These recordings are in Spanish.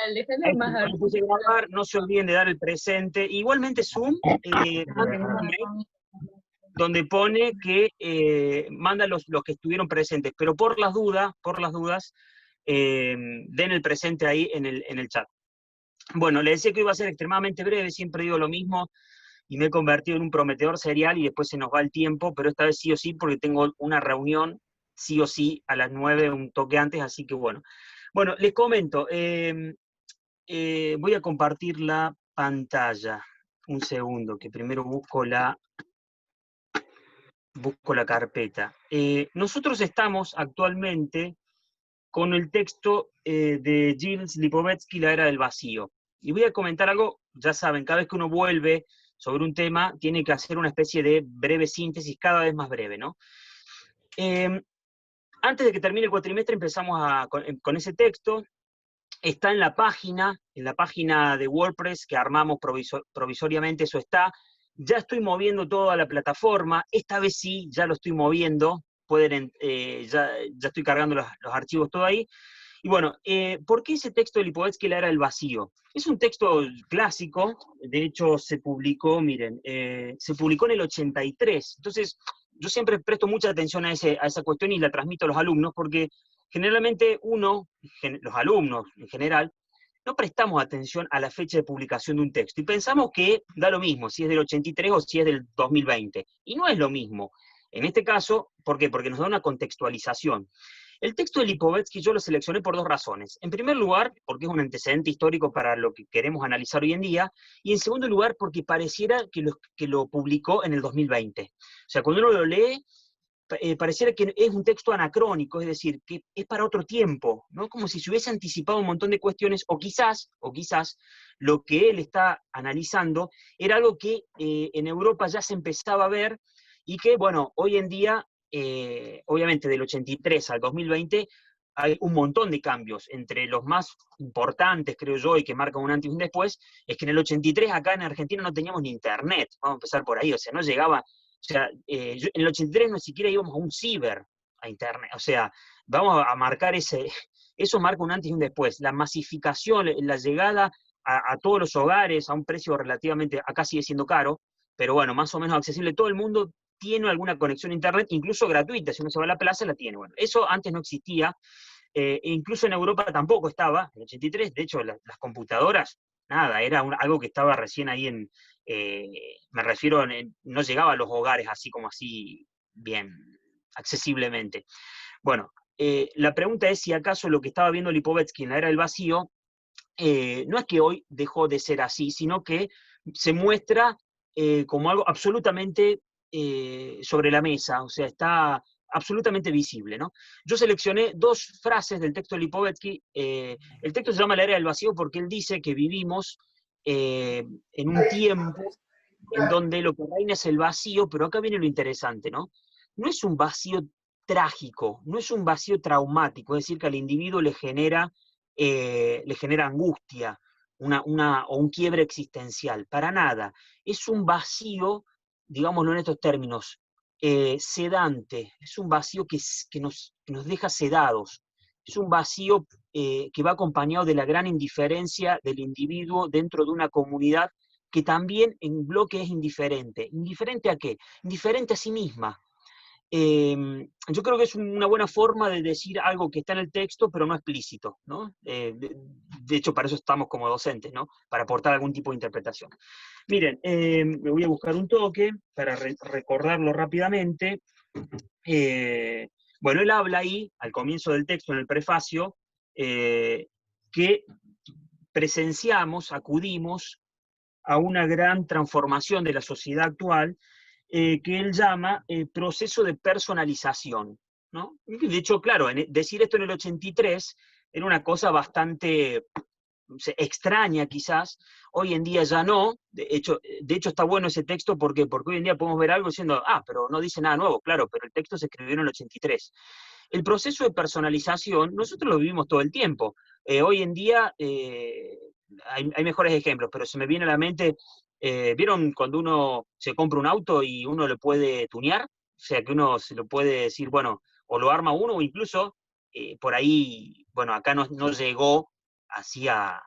el déjalo más Cuando puse grabar, no se olviden de dar el presente. Igualmente Zoom manda un email donde pone que manda los que estuvieron presentes, pero por las dudas, den el presente ahí en el chat. Bueno, le decía que iba a ser extremadamente breve, siempre digo lo mismo, y me he convertido en un prometedor serial y después se nos va el tiempo, pero esta vez sí o sí, porque tengo una reunión, sí o sí, a las 9, un toque antes, así que bueno. Bueno, les comento, voy a compartir la pantalla. Un segundo, que primero busco la carpeta. Nosotros estamos actualmente con el texto de Gilles Lipovetsky, La Era del Vacío. Y voy a comentar algo, ya saben, cada vez que uno vuelve sobre un tema, tiene que hacer una especie de breve síntesis, cada vez más breve, ¿no? Antes de que termine el cuatrimestre empezamos con ese texto. Está en la página de WordPress que armamos provisoriamente, eso está. Ya estoy moviendo toda la plataforma, esta vez sí, ya lo estoy moviendo, ya estoy cargando los archivos todo ahí. Y bueno, ¿por qué ese texto de Lipovetsky, La Era del Vacío? Es un texto clásico, de hecho se publicó, miren, se publicó en el 83, entonces yo siempre presto mucha atención a esa cuestión y la transmito a los alumnos, porque generalmente los alumnos en general, no prestamos atención a la fecha de publicación de un texto, y pensamos que da lo mismo si es del 83 o si es del 2020, y no es lo mismo. En este caso, ¿por qué? Porque nos da una contextualización. El texto de Lipovetsky yo lo seleccioné por dos razones. En primer lugar, porque es un antecedente histórico para lo que queremos analizar hoy en día, y en segundo lugar, porque pareciera que lo publicó en el 2020. O sea, cuando uno lo lee, pareciera que es un texto anacrónico, es decir, que es para otro tiempo, ¿no? Como si se hubiese anticipado un montón de cuestiones, o quizás lo que él está analizando era algo que en Europa ya se empezaba a ver, y que, bueno, hoy en día, obviamente del 83 al 2020, hay un montón de cambios. Entre los más importantes, creo yo, y que marcan un antes y un después, es que en el 83 acá en Argentina no teníamos ni internet, vamos a empezar por ahí, o sea, no llegaba. O sea, en el 83 no siquiera íbamos a un ciber, a internet. O sea, vamos a marcar eso marca un antes y un después. La masificación, la llegada a todos los hogares a un precio relativamente, acá sigue siendo caro, pero bueno, más o menos accesible. Todo el mundo tiene alguna conexión a internet, incluso gratuita. Si uno se va a la plaza, la tiene. Bueno, eso antes no existía. E incluso en Europa tampoco estaba, en el 83, de hecho las computadoras, nada, era algo que estaba recién ahí me refiero, no llegaba a los hogares así como así, bien, accesiblemente. Bueno, la pregunta es si acaso lo que estaba viendo Lipovetsky en La Era del Vacío, no es que hoy dejó de ser así, sino que se muestra como algo absolutamente sobre la mesa, o sea, está absolutamente visible, ¿no? Yo seleccioné dos frases del texto de Lipovetsky. El texto se llama La Era del Vacío porque él dice que vivimos en un tiempo en donde lo que reina es el vacío, pero acá viene lo interesante, ¿no? No es un vacío trágico, no es un vacío traumático, es decir, que al individuo le genera angustia, o un quiebre existencial, para nada. Es un vacío, digámoslo en estos términos, sedante, es un vacío que nos deja sedados, es un vacío que va acompañado de la gran indiferencia del individuo dentro de una comunidad que también en bloque es indiferente. ¿Indiferente a qué? Indiferente a sí misma. Yo creo que es una buena forma de decir algo que está en el texto, pero no explícito, ¿no? De hecho, para eso estamos como docentes, ¿no? Para aportar algún tipo de interpretación. Miren, me voy a buscar un toque para recordarlo rápidamente. Bueno, él habla ahí, al comienzo del texto, en el prefacio, que presenciamos, acudimos a una gran transformación de la sociedad actual, que él llama proceso de personalización, ¿no? De hecho, claro, decir esto en el 83 era una cosa bastante extraña quizás, hoy en día ya no. De hecho está bueno ese texto porque hoy en día podemos ver algo diciendo, pero no dice nada nuevo, claro, pero el texto se escribió en el 83. El proceso de personalización, nosotros lo vivimos todo el tiempo. Hoy en día hay mejores ejemplos, pero se me viene a la mente, ¿vieron cuando uno se compra un auto y uno lo puede tunear? O sea, que uno se lo puede decir, bueno, o lo arma uno, o incluso por ahí, bueno, acá no llegó hacía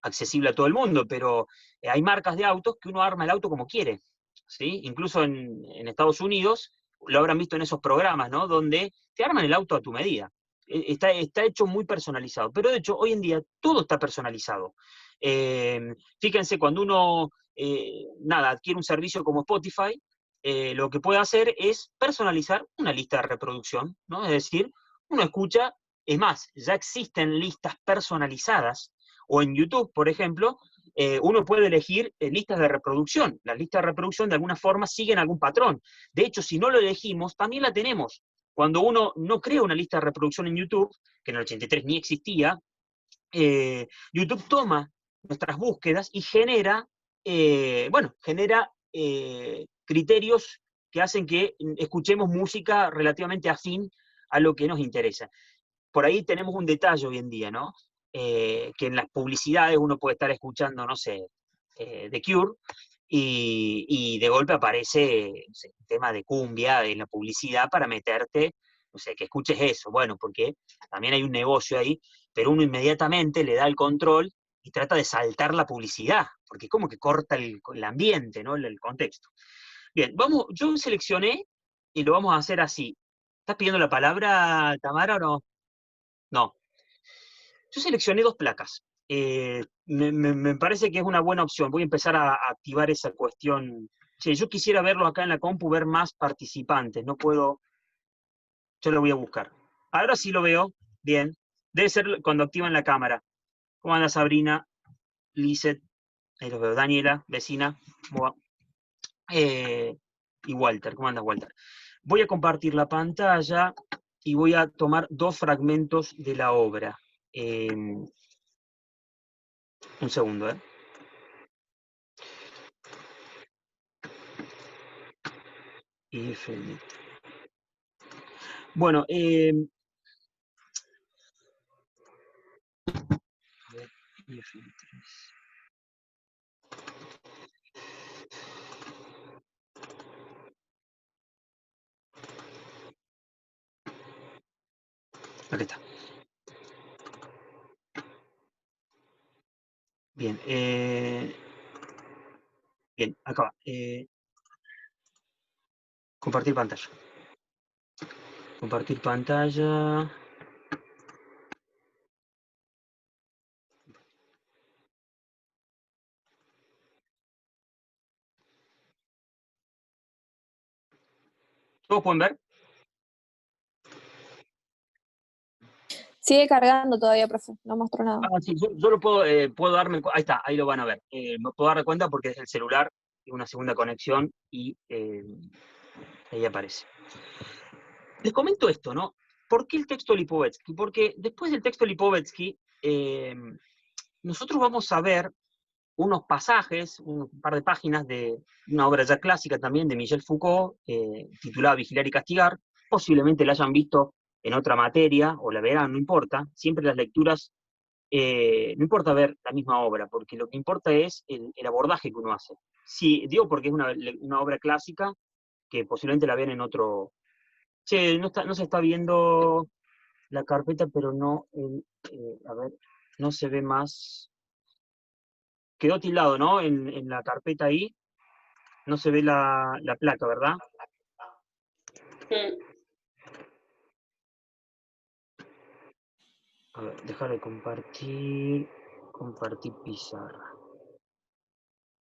accesible a todo el mundo, pero hay marcas de autos que uno arma el auto como quiere, ¿sí? Incluso en Estados Unidos, lo habrán visto en esos programas, ¿no? Donde te arman el auto a tu medida. Está hecho muy personalizado, pero de hecho hoy en día todo está personalizado. Fíjense, cuando uno, adquiere un servicio como Spotify, lo que puede hacer es personalizar una lista de reproducción, ¿no? Es decir, uno escucha, es más, ya existen listas personalizadas, o en YouTube, por ejemplo, uno puede elegir listas de reproducción. Las listas de reproducción de alguna forma siguen algún patrón. De hecho, si no lo elegimos, también la tenemos. Cuando uno no crea una lista de reproducción en YouTube, que en el 83 ni existía, YouTube toma nuestras búsquedas y genera, criterios que hacen que escuchemos música relativamente afín a lo que nos interesa. Por ahí tenemos un detalle hoy en día, ¿no? Que en las publicidades uno puede estar escuchando, no sé, The Cure, y de golpe aparece, no sé, un tema de cumbia en la publicidad para meterte, no sé, que escuches eso. Bueno, porque también hay un negocio ahí, pero uno inmediatamente le da el control y trata de saltar la publicidad, porque como que corta el ambiente, ¿no? El contexto. Bien, vamos, yo seleccioné y lo vamos a hacer así. ¿Estás pidiendo la palabra, Tamara, o no? No. Yo seleccioné 2 placas. Me parece que es una buena opción. Voy a empezar a activar esa cuestión. Che, yo quisiera verlo acá en la compu, ver más participantes. No puedo. Yo lo voy a buscar. Ahora sí lo veo. Bien. Debe ser cuando activan la cámara. ¿Cómo anda Sabrina? Lizeth. Ahí los veo. Daniela, vecina. ¿Cómo va? Y Walter. ¿Cómo andas, Walter? Voy a compartir la pantalla y voy a tomar 2 fragmentos de la obra. Un segundo, ¿eh? Y Felipe. Bueno, aquí está. Bien, bien, acá va. Compartir pantalla. Compartir pantalla. ¿Todos pueden ver? Sigue cargando todavía, profe, no mostró nada. Ah, sí, yo lo puedo darme, ahí está, ahí lo van a ver. Me puedo dar cuenta porque es el celular, una segunda conexión y ahí aparece. Les comento esto, ¿no? ¿Por qué el texto Lipovetsky? Porque después del texto Lipovetsky, nosotros vamos a ver unos pasajes, un par de páginas de una obra ya clásica también de Michel Foucault, titulada Vigilar y Castigar. Posiblemente la hayan visto en otra materia, o la verán, no importa. Siempre las lecturas, no importa ver la misma obra, porque lo que importa es el abordaje que uno hace. Sí, digo porque es una obra clásica que posiblemente la vean en otro. Che, no se está viendo la carpeta, pero no, a ver, no se ve más. Quedó tildado, ¿no? En la carpeta ahí, no se ve la placa, ¿verdad? A ver, dejar de compartir, compartir pizarra.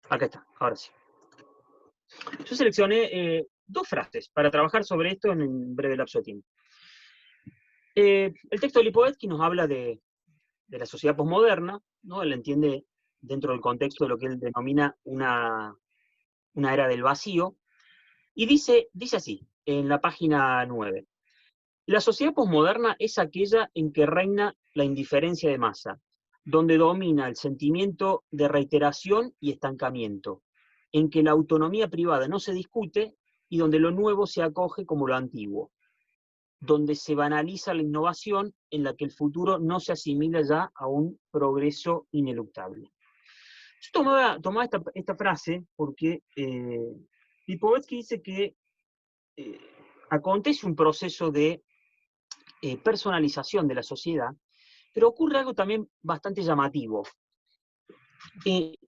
Acá está, ahora sí. Yo seleccioné 2 frases para trabajar sobre esto en un breve lapso de tiempo. El texto de Lipovetsky nos habla de la sociedad posmoderna, ¿no? Él entiende dentro del contexto de lo que él denomina una era del vacío, y dice así, en la página 9. La sociedad posmoderna es aquella en que reina la indiferencia de masa, donde domina el sentimiento de reiteración y estancamiento, en que la autonomía privada no se discute y donde lo nuevo se acoge como lo antiguo, donde se banaliza la innovación, en la que el futuro no se asimila ya a un progreso ineluctable. Yo tomaba esta frase porque Lipovetsky dice que acontece un proceso de personalización de la sociedad Pero ocurre algo también bastante llamativo.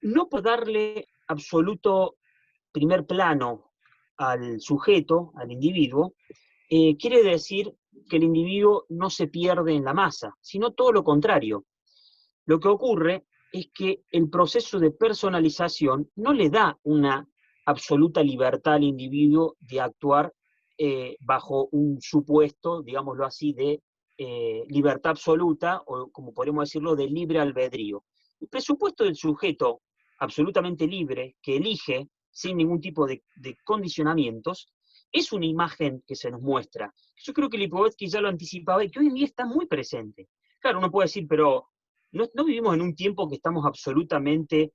No por darle absoluto primer plano al sujeto, al individuo, quiere decir que el individuo no se pierde en la masa, sino todo lo contrario. Lo que ocurre es que el proceso de personalización no le da una absoluta libertad al individuo de actuar bajo un supuesto, digámoslo así, de libertad absoluta, o como podemos decirlo, de libre albedrío. El presupuesto del sujeto absolutamente libre, que elige sin ningún tipo de condicionamientos, es una imagen que se nos muestra. Yo creo que Lipovetsky ya lo anticipaba y que hoy en día está muy presente. Claro, uno puede decir, pero no vivimos en un tiempo que estamos absolutamente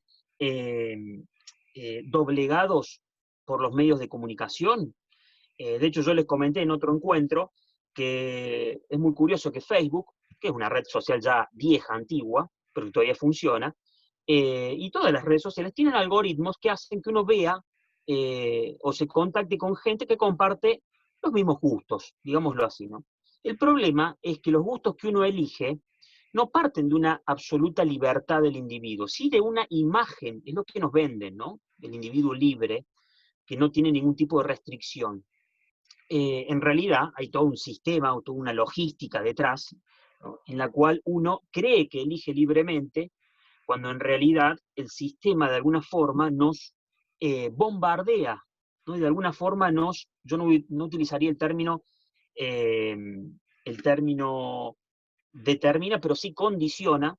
doblegados por los medios de comunicación. De hecho, yo les comenté en otro encuentro que es muy curioso que Facebook, que es una red social ya vieja, antigua, pero que todavía funciona, y todas las redes sociales tienen algoritmos que hacen que uno vea o se contacte con gente que comparte los mismos gustos, digámoslo así, ¿no? El problema es que los gustos que uno elige no parten de una absoluta libertad del individuo, sí de una imagen, es lo que nos venden, ¿no? El individuo libre, que no tiene ningún tipo de restricción. En realidad hay todo un sistema o toda una logística detrás, ¿no? En la cual uno cree que elige libremente, cuando en realidad el sistema de alguna forma nos bombardea, ¿no? Y de alguna forma yo no utilizaría eh, el término determina, pero sí condiciona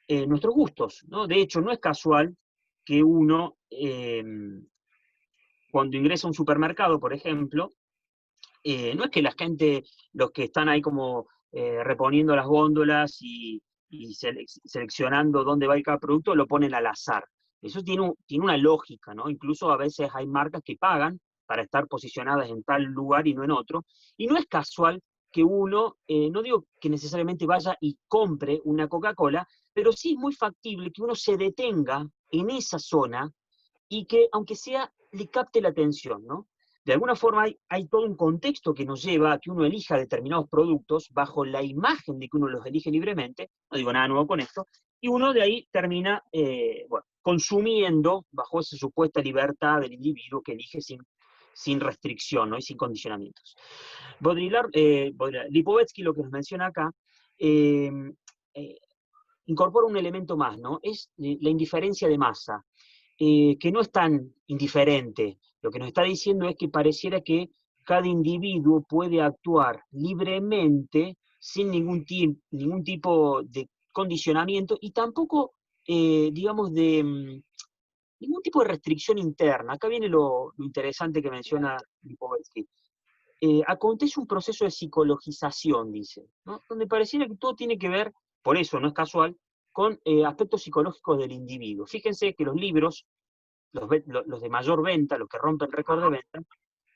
nuestros gustos, ¿no? De hecho, no es casual que uno, cuando ingresa a un supermercado, por ejemplo, no es que la gente, los que están ahí como reponiendo las góndolas y seleccionando dónde va a ir cada producto, lo ponen al azar. Eso tiene una lógica, ¿no? Incluso a veces hay marcas que pagan para estar posicionadas en tal lugar y no en otro. Y no es casual que uno, no digo que necesariamente vaya y compre una Coca-Cola, pero sí es muy factible que uno se detenga en esa zona y que, aunque sea, le capte la atención, ¿no? De alguna forma hay todo un contexto que nos lleva a que uno elija determinados productos bajo la imagen de que uno los elige libremente, no digo nada nuevo con esto, y uno de ahí termina consumiendo bajo esa supuesta libertad del individuo que elige sin restricción, ¿no? Y sin condicionamientos. Lipovetsky, lo que nos menciona acá, eh, eh, incorpora un elemento más, ¿no? Es la indiferencia de masa, que no es tan indiferente. Lo que nos está diciendo es que pareciera que cada individuo puede actuar libremente sin ningún tipo de condicionamiento y tampoco, digamos, de ningún tipo de restricción interna. Acá viene lo interesante que menciona Lipovetsky. Acontece un proceso de psicologización, dice, ¿no? Donde pareciera que todo tiene que ver, por eso no es casual, con aspectos psicológicos del individuo. Fíjense que los libros, los de mayor venta, los que rompen récord de venta,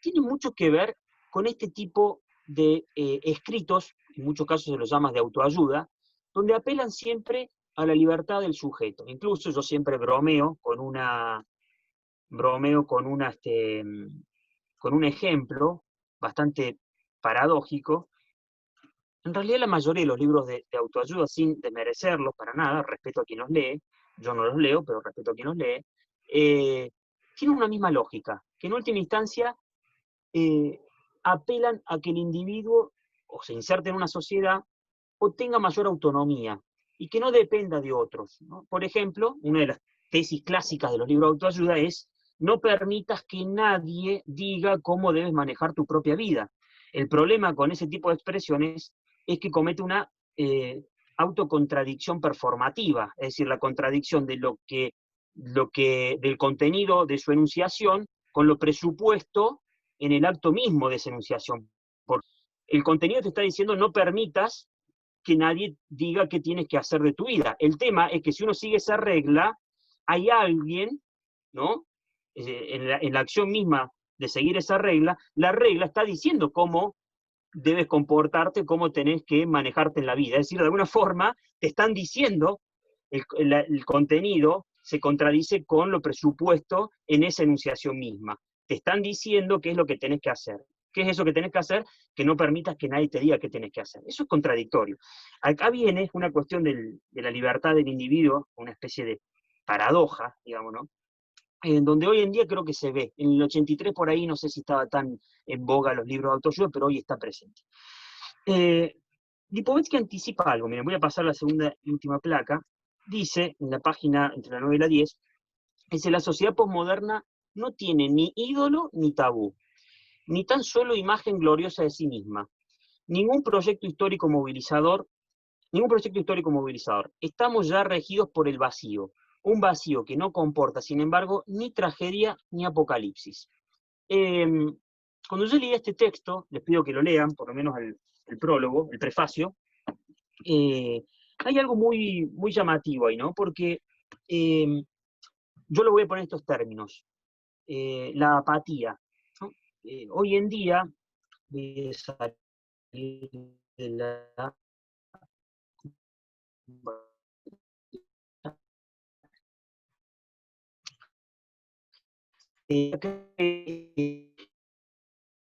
tienen mucho que ver con este tipo de escritos, en muchos casos se los llama de autoayuda, donde apelan siempre a la libertad del sujeto. Incluso yo siempre con un ejemplo bastante paradójico. En realidad la mayoría de los libros de autoayuda, sin desmerecerlos para nada, respeto a quien los lee, yo no los leo, pero respeto a quien los lee, tienen una misma lógica, que en última instancia eh, apelan a que el individuo o se inserte en una sociedad o tenga mayor autonomía y que no dependa de otros, ¿no? Por ejemplo, una de las tesis clásicas de los libros de autoayuda es: no permitas que nadie diga cómo debes manejar tu propia vida. El problema con ese tipo de expresiones es que comete una autocontradicción performativa, es decir, la contradicción de del contenido de su enunciación con lo presupuesto en el acto mismo de esa enunciación. Porque el contenido te está diciendo: no permitas que nadie diga qué tienes que hacer de tu vida. El tema es que si uno sigue esa regla, hay alguien, ¿no? En la acción misma de seguir esa regla, la regla está diciendo cómo debes comportarte, cómo tenés que manejarte en la vida. Es decir, de alguna forma te están diciendo, el contenido se contradice con lo presupuesto en esa enunciación misma. Te están diciendo qué es lo que tenés que hacer. ¿Qué es eso que tenés que hacer? Que no permitas que nadie te diga qué tenés que hacer. Eso es contradictorio. Acá viene una cuestión de la libertad del individuo, una especie de paradoja, digamos, ¿no? En donde hoy en día creo que se ve. En el 83 por ahí no sé si estaba tan en boga los libros de autoayuda, pero hoy está presente. Lipovetsky anticipa algo, miren, voy a pasar la segunda y última placa. Dice, en la página entre la 9 y la 10, dice, la sociedad posmoderna no tiene ni ídolo ni tabú, ni tan solo imagen gloriosa de sí misma, ningún proyecto histórico movilizador. Estamos ya regidos por el vacío, un vacío que no comporta, sin embargo, ni tragedia ni apocalipsis. Cuando yo leí este texto, les pido que lo lean, por lo menos el prólogo, el prefacio, hay algo muy, muy llamativo ahí, ¿no? Porque yo lo voy a poner en estos términos. La apatía, ¿no? Hoy en día, voy a salir de la...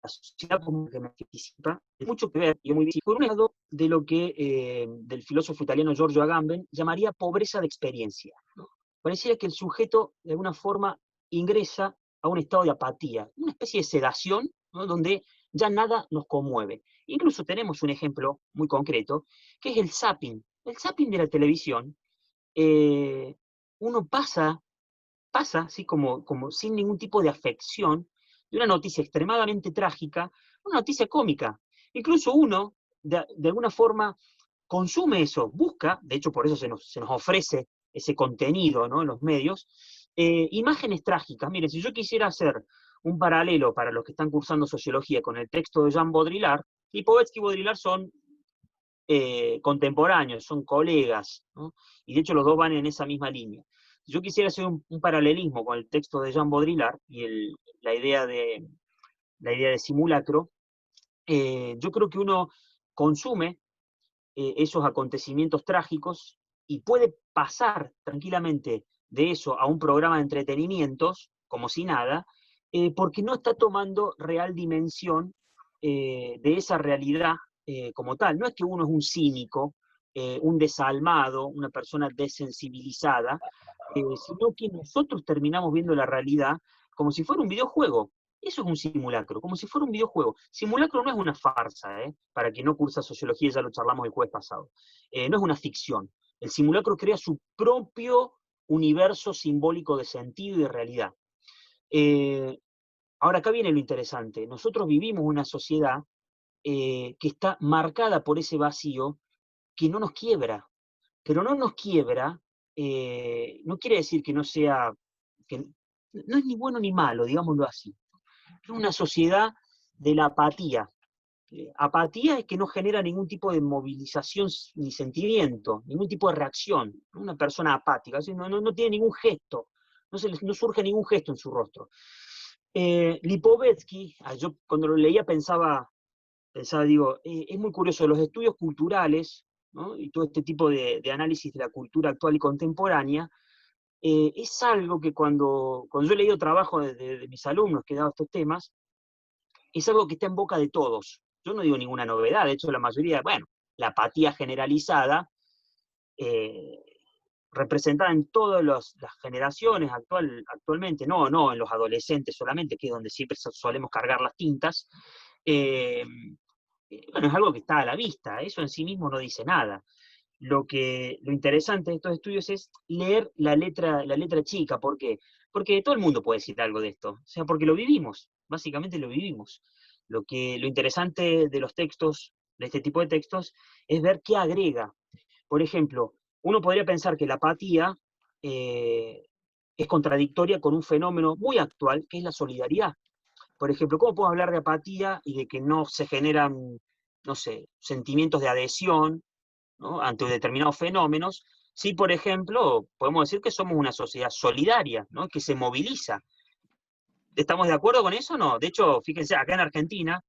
la sociedad como que me participa, tiene mucho que ver, y muy difícil, por un lado, de lo que del filósofo italiano Giorgio Agamben llamaría pobreza de experiencia, ¿no? Pareciera que el sujeto, de alguna forma, ingresa a un estado de apatía, una especie de sedación, ¿no? Donde ya nada nos conmueve. Incluso tenemos un ejemplo muy concreto, que es el zapping. El zapping de la televisión, uno pasa así como sin ningún tipo de afección, de una noticia extremadamente trágica a una noticia cómica. Incluso uno, de alguna forma, consume eso, busca, de hecho por eso se nos ofrece ese contenido, ¿no? En los medios, imágenes trágicas. Mire, si yo quisiera hacer un paralelo para los que están cursando sociología con el texto de Jean Baudrillard, Lipovetsky y Baudrillard son contemporáneos, son colegas, ¿no? Y de hecho los dos van en esa misma línea. Si yo quisiera hacer un paralelismo con el texto de Jean Baudrillard y la idea de simulacro, yo creo que uno consume esos acontecimientos trágicos y puede pasar tranquilamente de eso a un programa de entretenimientos, como si nada, porque no está tomando real dimensión de esa realidad como tal. No es que uno es un cínico, un desalmado, una persona desensibilizada, sino que nosotros terminamos viendo la realidad como si fuera un videojuego. Eso es un simulacro, como si fuera un videojuego. Simulacro no es una farsa, para quien no cursa sociología, ya lo charlamos el jueves pasado. No es una ficción. El simulacro crea su propio universo simbólico de sentido y de realidad. Ahora acá viene lo interesante. Nosotros vivimos una sociedad que está marcada por ese vacío que no nos quiebra. Pero no nos quiebra, no quiere decir que no sea, que no es ni bueno ni malo, digámoslo así. Es una sociedad de la apatía. Apatía es que no genera ningún tipo de movilización ni sentimiento, ningún tipo de reacción. Una persona apática, no tiene ningún gesto, no surge ningún gesto en su rostro. Lipovetsky, yo cuando lo leía pensaba digo, es muy curioso, los estudios culturales, ¿no? Y todo este tipo de análisis de la cultura actual y contemporánea, es algo que cuando yo he leído trabajo de mis alumnos que he dado estos temas, es algo que está en boca de todos. Yo no digo ninguna novedad, de hecho la mayoría, bueno, la apatía generalizada, eh, representada en todas las generaciones actualmente, no en los adolescentes solamente, que es donde siempre solemos cargar las tintas, bueno, es algo que está a la vista, eso en sí mismo no dice nada. Lo interesante de estos estudios es leer la letra chica. ¿Por qué? Porque todo el mundo puede decir algo de esto, o sea, porque lo vivimos, básicamente lo vivimos. Lo interesante de los textos, de este tipo de textos, es ver qué agrega. Por ejemplo, uno podría pensar que la apatía es contradictoria con un fenómeno muy actual, que es la solidaridad. Por ejemplo, ¿cómo puedo hablar de apatía y de que no se generan, no sé, sentimientos de adhesión, ¿no? Ante determinados fenómenos? Si, por ejemplo, podemos decir que somos una sociedad solidaria, ¿no? Que se moviliza. ¿Estamos de acuerdo con eso o no? De hecho, fíjense, acá en Argentina,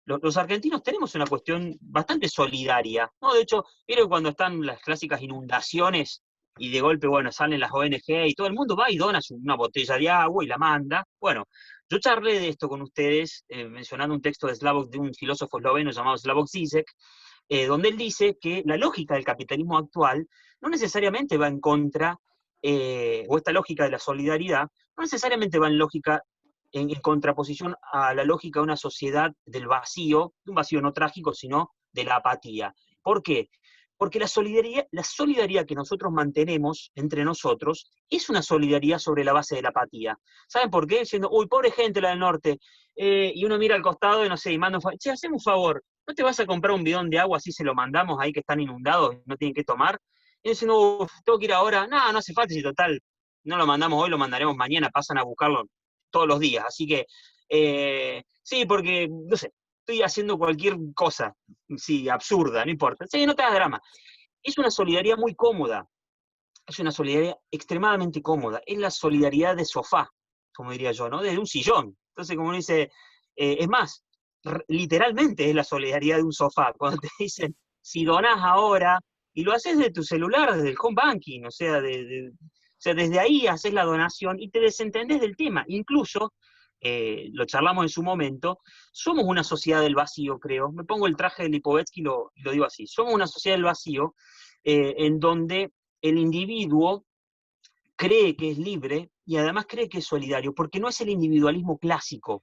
los argentinos tenemos una cuestión bastante solidaria, ¿no? De hecho, vieron cuando están las clásicas inundaciones y de golpe, bueno, salen las ONG y todo el mundo va y dona una botella de agua y la manda. Bueno, yo charlé de esto con ustedes, mencionando un texto de un filósofo esloveno llamado Slavoj Žižek, donde él dice que la lógica del capitalismo actual no necesariamente va en contra, o esta lógica de la solidaridad, no necesariamente va en contraposición a la lógica de una sociedad del vacío, de un vacío no trágico, sino de la apatía. ¿Por qué? Porque la solidaridad que nosotros mantenemos entre nosotros es una solidaridad sobre la base de la apatía. ¿Saben por qué? Diciendo, uy, pobre gente la del norte, y uno mira al costado y no sé, y manda un favor, che, hacemos un favor, ¿no te vas a comprar un bidón de agua así se lo mandamos ahí que están inundados y no tienen que tomar? Y dicen, no, tengo que ir ahora. No, no hace falta, si total, no lo mandamos hoy, lo mandaremos mañana, pasan a buscarlo todos los días. Así que, sí, porque, no sé, estoy haciendo cualquier cosa, sí, absurda, no importa. Sí, no te hagas drama. Es una solidaridad muy cómoda, es una solidaridad extremadamente cómoda, es la solidaridad de sofá, como diría yo, ¿no? Desde un sillón. Entonces, como uno dice, es más, literalmente es la solidaridad de un sofá, cuando te dicen, si donás ahora, y lo haces de tu celular, desde el home banking, o sea, o sea, desde ahí haces la donación y te desentendés del tema. Incluso, lo charlamos en su momento, somos una sociedad del vacío, creo. Me pongo el traje de Lipovetsky y lo digo así. Somos una sociedad del vacío en donde el individuo cree que es libre y además cree que es solidario, porque no es el individualismo clásico,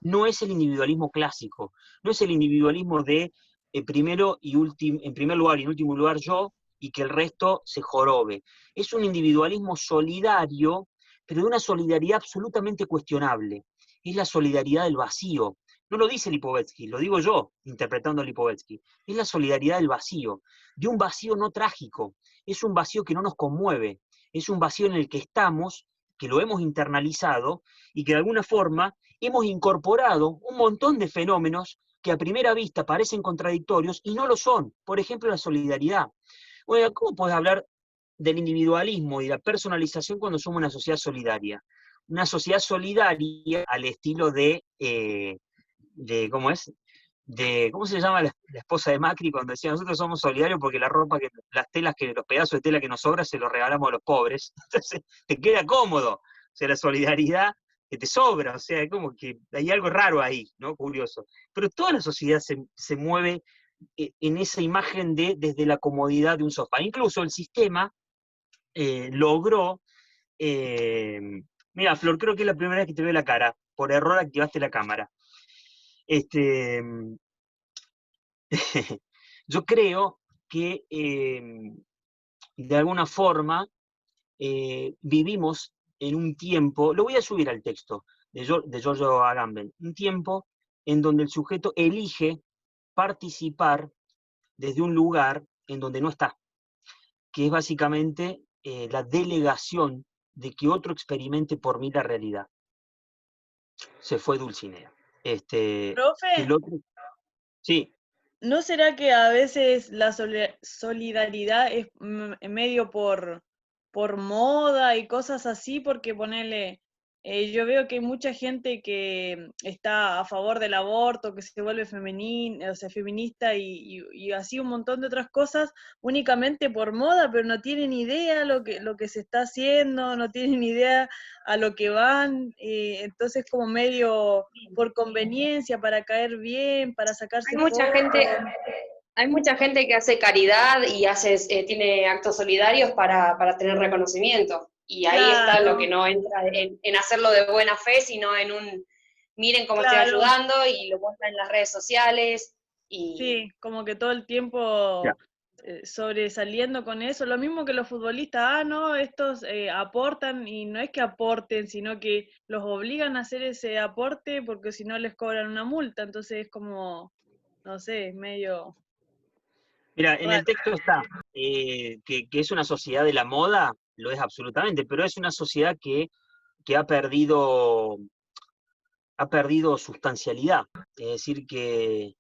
no es el individualismo clásico, no es el individualismo de en primer lugar y en último lugar yo, y que el resto se jorobe. Es un individualismo solidario, pero de una solidaridad absolutamente cuestionable. Es la solidaridad del vacío. No lo dice Lipovetsky, lo digo yo, interpretando a Lipovetsky. Es la solidaridad del vacío, de un vacío no trágico. Es un vacío que no nos conmueve. Es un vacío en el que estamos, que lo hemos internalizado y que de alguna forma hemos incorporado un montón de fenómenos que a primera vista parecen contradictorios y no lo son. Por ejemplo, la solidaridad. Bueno, ¿cómo puedes hablar del individualismo y la personalización cuando somos una sociedad solidaria? Una sociedad solidaria al estilo ¿cómo es? ¿Cómo se llama la esposa de Macri cuando decía, nosotros somos solidarios porque los pedazos de tela que nos sobra se los regalamos a los pobres? Entonces, te queda cómodo. O sea, la solidaridad que te sobra, o sea, como que hay algo raro ahí, ¿no? Curioso. Pero toda la sociedad se mueve en esa imagen desde la comodidad de un sofá. Incluso el sistema logró, eh, mira, Flor, creo que es la primera vez que te veo la cara, por error activaste la cámara. Este, yo creo que de alguna forma vivimos en un tiempo, lo voy a subir al texto de Giorgio Agamben, un tiempo en donde el sujeto elige participar desde un lugar en donde no está, que es básicamente la delegación de que otro experimente por mí la realidad. Se fue Dulcinea. Que el Profe, otro, sí. ¿no será que a veces la solidaridad es medio por moda y cosas así? Porque ponele, yo veo que hay mucha gente que está a favor del aborto, que se vuelve femenina, o sea, feminista y así un montón de otras cosas únicamente por moda, pero no tienen idea lo que se está haciendo, no tienen idea a lo que van, entonces como medio por conveniencia, para caer bien, para Hay sacarse mucha fotos. gente, hay mucha gente que hace caridad y tiene actos solidarios para tener reconocimiento. Y ahí está lo Claro, que no entra en hacerlo de buena fe, sino en miren cómo estoy claro, ayudando y lo muestran en las redes sociales. Y sí, como que todo el tiempo sobresaliendo con eso, lo mismo que los futbolistas, no, estos aportan y no es que aporten, sino que los obligan a hacer ese aporte porque si no les cobran una multa, entonces es como, no sé, medio Mira, en el raro. texto está que es una sociedad de la moda, lo es absolutamente, pero es una sociedad que ha perdido sustancialidad. Es decir, que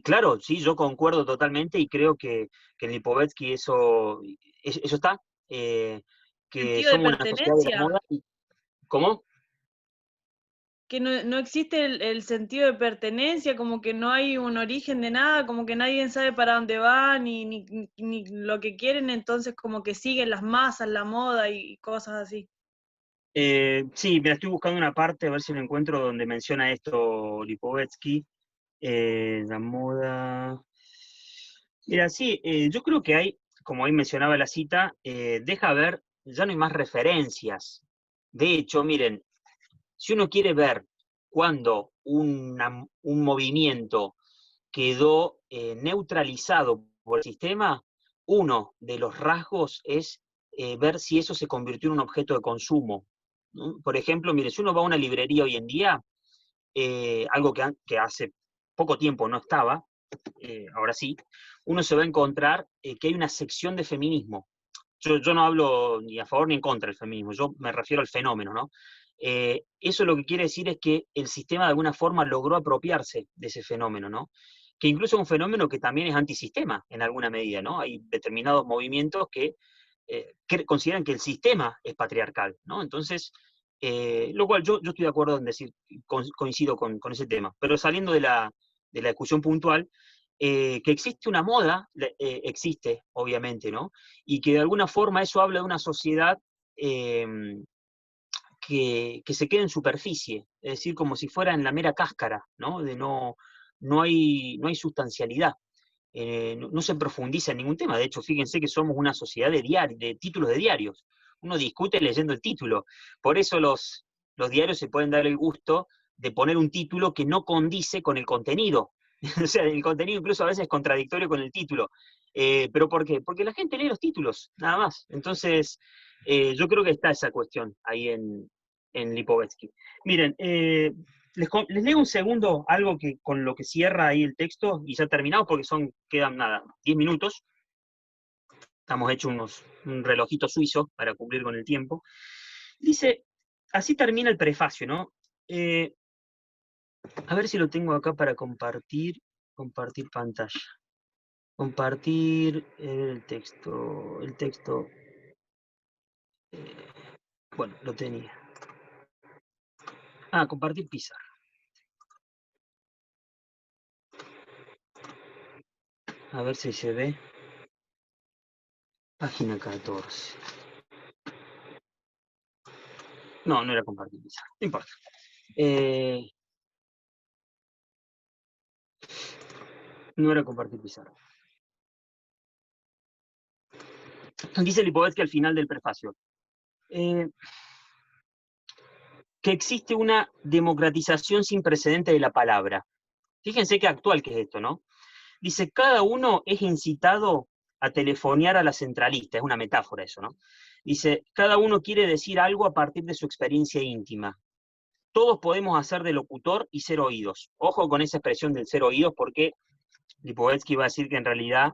claro, sí, yo concuerdo totalmente y creo que en Lipovetsky eso está, que Sentido de somos una sociedad de la pertenencia, moda. ¿Cómo? que no existe el sentido de pertenencia, como que no hay un origen de nada, como que nadie sabe para dónde va, ni lo que quieren, entonces como que siguen las masas, la moda y cosas así. Sí, me estoy buscando una parte, a ver si lo encuentro, donde menciona esto Lipovetsky. La moda. Mira, sí, yo creo que hay, como ahí mencionaba la cita, deja ver, ya no hay más referencias. De hecho, miren, si uno quiere ver cuando un movimiento quedó neutralizado por el sistema, uno de los rasgos es ver si eso se convirtió en un objeto de consumo, ¿no? Por ejemplo, mire, si uno va a una librería hoy en día, algo que hace poco tiempo no estaba, ahora sí, uno se va a encontrar que hay una sección de feminismo. Yo no hablo ni a favor ni en contra del feminismo, yo me refiero al fenómeno, ¿no? Eso lo que quiere decir es que el sistema de alguna forma logró apropiarse de ese fenómeno, ¿no? Que incluso es un fenómeno que también es antisistema en alguna medida, ¿no? Hay determinados movimientos que consideran que el sistema es patriarcal, ¿no? Entonces, lo cual yo estoy de acuerdo en decir, coincido con ese tema, pero saliendo de la discusión puntual, que existe una moda, existe, obviamente, ¿no? Y que de alguna forma eso habla de una sociedad eh, que se queda en superficie, es decir, como si fuera en la mera cáscara, ¿no? No hay sustancialidad. No se profundiza en ningún tema. De hecho, fíjense que somos una sociedad de títulos de diarios. Uno discute leyendo el título. Por eso los diarios se pueden dar el gusto de poner un título que no condice con el contenido. O sea, el contenido incluso a veces es contradictorio con el título. ¿Pero por qué? Porque la gente lee los títulos, nada más. Entonces, yo creo que está esa cuestión ahí en Lipovetsky. Miren, les leo un segundo algo que con lo que cierra ahí el texto y ya terminado porque quedan nada, 10 minutos. Estamos hechos un relojito suizo para cumplir con el tiempo. Dice, así termina el prefacio, ¿no? A ver si lo tengo acá para compartir pantalla. Compartir el texto. Bueno, lo tenía. Compartir pizarra. A ver si se ve. Página 14. No era compartir pizarra. No importa. No era compartir pizarra. Dice Lipovetsky al final del prefacio. Que existe una democratización sin precedente de la palabra. Fíjense qué actual que es esto, ¿no? Dice, cada uno es incitado a telefonear a la centralista, es una metáfora eso, ¿no? Dice, cada uno quiere decir algo a partir de su experiencia íntima. Todos podemos hacer de locutor y ser oídos. Ojo con esa expresión del ser oídos, porque Lipovetsky va a decir que en realidad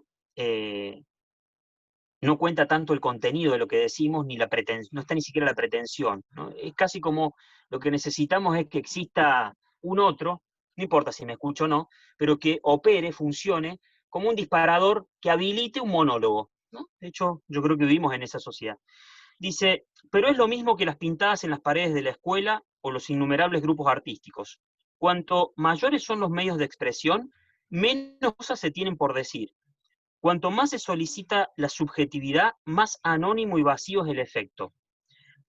no cuenta tanto el contenido de lo que decimos, ni la pretensión, no está ni siquiera la pretensión, ¿no? Es casi como lo que necesitamos es que exista un otro, no importa si me escucho o no, pero que opere, funcione, como un disparador que habilite un monólogo, ¿no? De hecho, yo creo que vivimos en esa sociedad. Dice, pero es lo mismo que las pintadas en las paredes de la escuela o los innumerables grupos artísticos. Cuanto mayores son los medios de expresión, menos cosas se tienen por decir. Cuanto más se solicita la subjetividad, más anónimo y vacío es el efecto.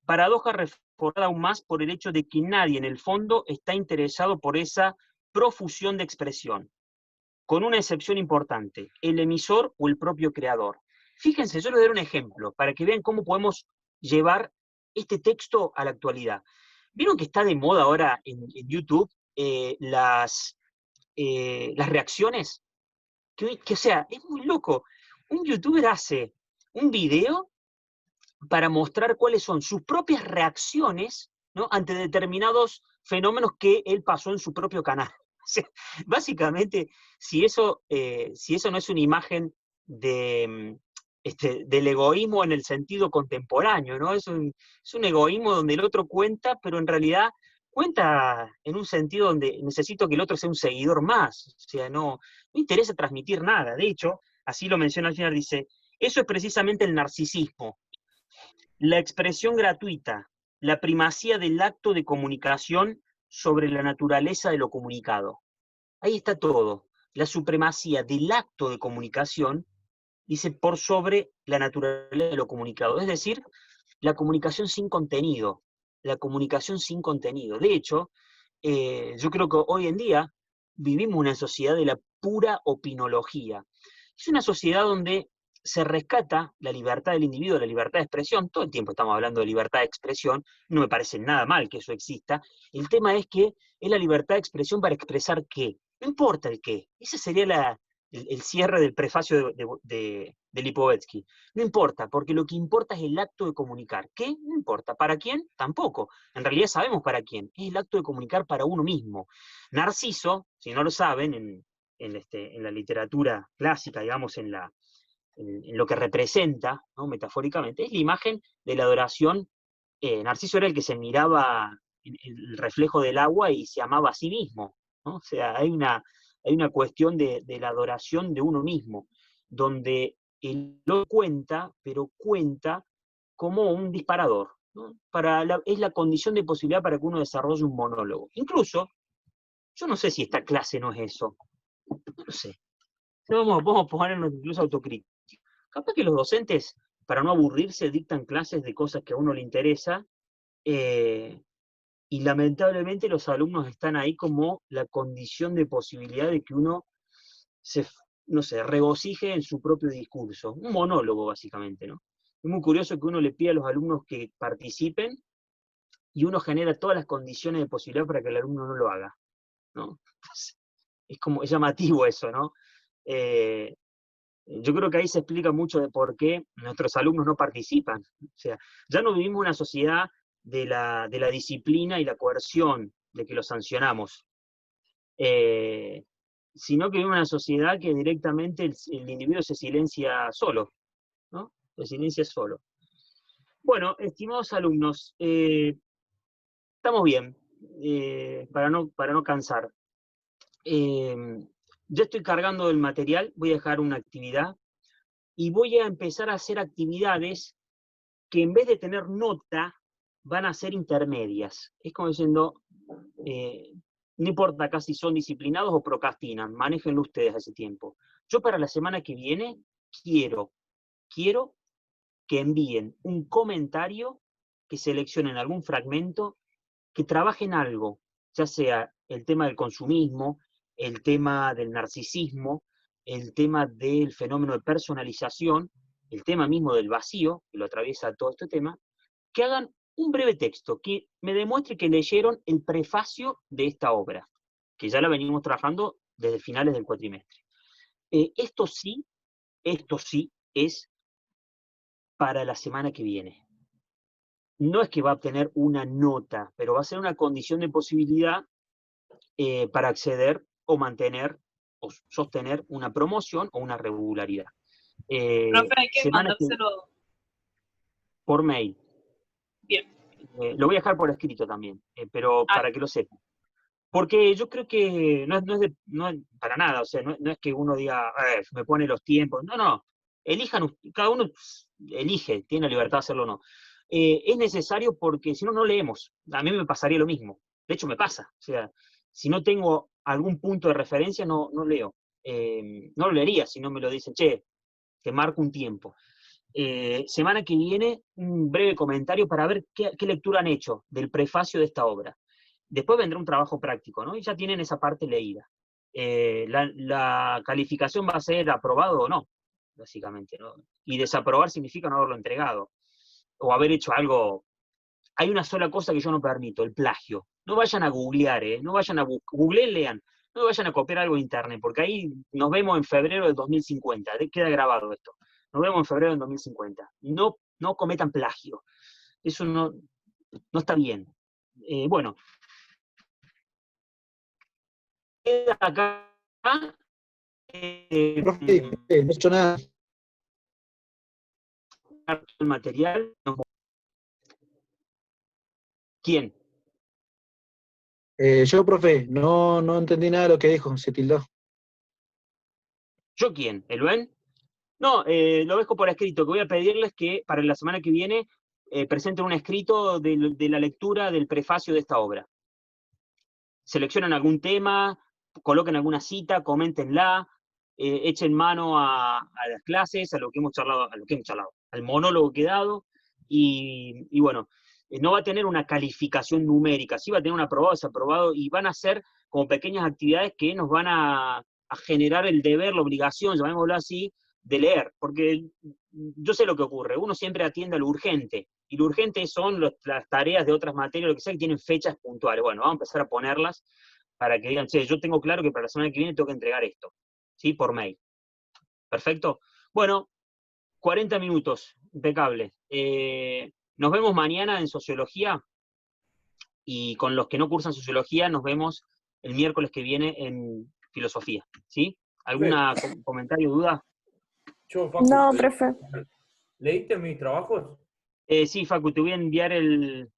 Paradoja reforzada aún más por el hecho de que nadie en el fondo está interesado por esa profusión de expresión, con una excepción importante, el emisor o el propio creador. Fíjense, yo les daré un ejemplo para que vean cómo podemos llevar este texto a la actualidad. ¿Vieron que está de moda ahora en YouTube las reacciones? O sea, es muy loco. Un youtuber hace un video para mostrar cuáles son sus propias reacciones, ¿no?, ante determinados fenómenos que él pasó en su propio canal. O sea, básicamente, si eso no es una imagen del egoísmo en el sentido contemporáneo, ¿no? Es un egoísmo donde el otro cuenta, pero en realidad cuenta en un sentido donde necesito que el otro sea un seguidor más. O sea, no interesa transmitir nada. De hecho, así lo menciona al final, dice, eso es precisamente el narcisismo. La expresión gratuita, la primacía del acto de comunicación sobre la naturaleza de lo comunicado. Ahí está todo. La supremacía del acto de comunicación, dice, por sobre la naturaleza de lo comunicado. Es decir, la comunicación sin contenido. La comunicación sin contenido. De hecho, yo creo que hoy en día vivimos una sociedad de la pura opinología. Es una sociedad donde se rescata la libertad del individuo, la libertad de expresión. Todo el tiempo estamos hablando de libertad de expresión, no me parece nada mal que eso exista. El tema es que es la libertad de expresión para expresar qué. No importa el qué. Ese sería el cierre del prefacio de Lipovetsky. No importa, porque lo que importa es el acto de comunicar. ¿Qué? No importa. ¿Para quién? Tampoco. En realidad sabemos para quién. Es el acto de comunicar para uno mismo. Narciso, si no lo saben, en la literatura clásica, digamos, en lo que representa, ¿no?, metafóricamente, es la imagen de la adoración. Narciso era el que se miraba en el reflejo del agua y se amaba a sí mismo, ¿no? O sea, hay una cuestión de la adoración de uno mismo, donde él lo cuenta, pero cuenta como un disparador, ¿no? Es la condición de posibilidad para que uno desarrolle un monólogo. Incluso, yo no sé si esta clase no es eso, no lo sé. Vamos a ponernos incluso autocríticos. Capaz que los docentes, para no aburrirse, dictan clases de cosas que a uno le interesa, y lamentablemente los alumnos están ahí como la condición de posibilidad de que uno no sé, regocije en su propio discurso. Un monólogo, básicamente, ¿no? Es muy curioso que uno le pida a los alumnos que participen y uno genera todas las condiciones de posibilidad para que el alumno no lo haga, ¿no? Es llamativo eso, ¿no? Yo creo que ahí se explica mucho de por qué nuestros alumnos no participan. O sea, ya no vivimos una sociedad de la disciplina y la coerción, de que los sancionamos, sino que vivimos una sociedad que directamente el individuo se silencia solo, ¿no? Se silencia solo. Bueno, estimados alumnos, estamos bien, para no cansar. Ya estoy cargando el material, voy a dejar una actividad y voy a empezar a hacer actividades que en vez de tener nota, van a ser intermedias. Es como diciendo, no importa acá si son disciplinados o procrastinan, manéjenlo ustedes a ese tiempo. Yo para la semana que viene quiero que envíen un comentario, que seleccionen algún fragmento, que trabajen algo, ya sea el tema del consumismo, el tema del narcisismo, el tema del fenómeno de personalización, el tema mismo del vacío, que lo atraviesa todo este tema, que hagan un breve texto que me demuestre que leyeron el prefacio de esta obra, que ya la venimos trabajando desde finales del cuatrimestre. Esto sí es para la semana que viene. No es que va a obtener una nota, pero va a ser una condición de posibilidad para acceder o mantener o sostener una promoción o una regularidad. Profe, hay que Semana mandárselo por mail. bien. Lo voy a dejar por escrito también, pero para que lo sepan. Porque yo creo que no es para nada, o sea, no es que uno diga, me pone los tiempos, no, elijan, cada uno elige, tiene la libertad de hacerlo o no. Es necesario porque si no, no leemos. A mí me pasaría lo mismo. De hecho, me pasa. O sea, si no tengo algún punto de referencia, no leo. No lo leería si no me lo dicen, che, te marco un tiempo. Semana que viene, un breve comentario para ver qué lectura han hecho del prefacio de esta obra. Después vendrá un trabajo práctico, ¿no? Y ya tienen esa parte leída. La calificación va a ser aprobado o no, básicamente, ¿no? Y desaprobar significa no haberlo entregado, o haber hecho algo. Hay una sola cosa que yo no permito, el plagio. No vayan a googlear, no vayan a googleen, lean. No vayan a copiar algo de internet, porque ahí nos vemos en febrero del 2050. Queda grabado esto. Nos vemos en febrero del 2050. No cometan plagio. Eso no está bien. Bueno, queda acá Profe, no he hecho nada. el material. ¿Quién? Yo, profe, no entendí nada de lo que dijo, se tildó. ¿Yo quién? ¿El Ben? No, lo dejo por escrito, que voy a pedirles que para la semana que viene presenten un escrito de la lectura del prefacio de esta obra. seleccionen algún tema, coloquen alguna cita, coméntenla, echen mano a las clases, a lo que hemos charlado, al monólogo que he dado, y bueno, no va a tener una calificación numérica, sí va a tener un aprobado, desaprobado, y van a ser como pequeñas actividades que nos van a generar el deber, la obligación, llamémoslo así, de leer, porque yo sé lo que ocurre, uno siempre atiende a lo urgente, y lo urgente son las tareas de otras materias, lo que sea, que tienen fechas puntuales. Bueno, vamos a empezar a ponerlas para que digan, che, yo tengo claro que para la semana que viene tengo que entregar esto, ¿sí? Por mail. ¿Perfecto? Bueno, 40 minutos, impecable. Nos vemos mañana en Sociología, y con los que no cursan Sociología nos vemos el miércoles que viene en Filosofía, ¿sí? ¿Alguna comentario, duda? Yo, Facu, No, profe. ¿leíste mis trabajos? Sí, Facu, te voy a enviar el